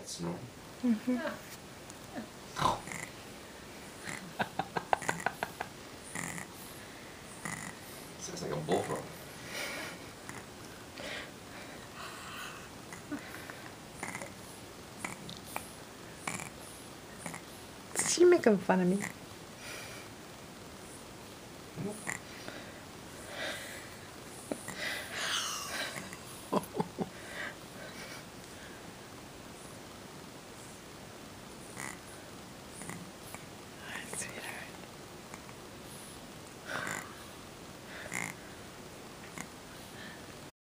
That's normal. Mm-hmm. Sounds like a bullfrog. Is she making fun of me? Nope.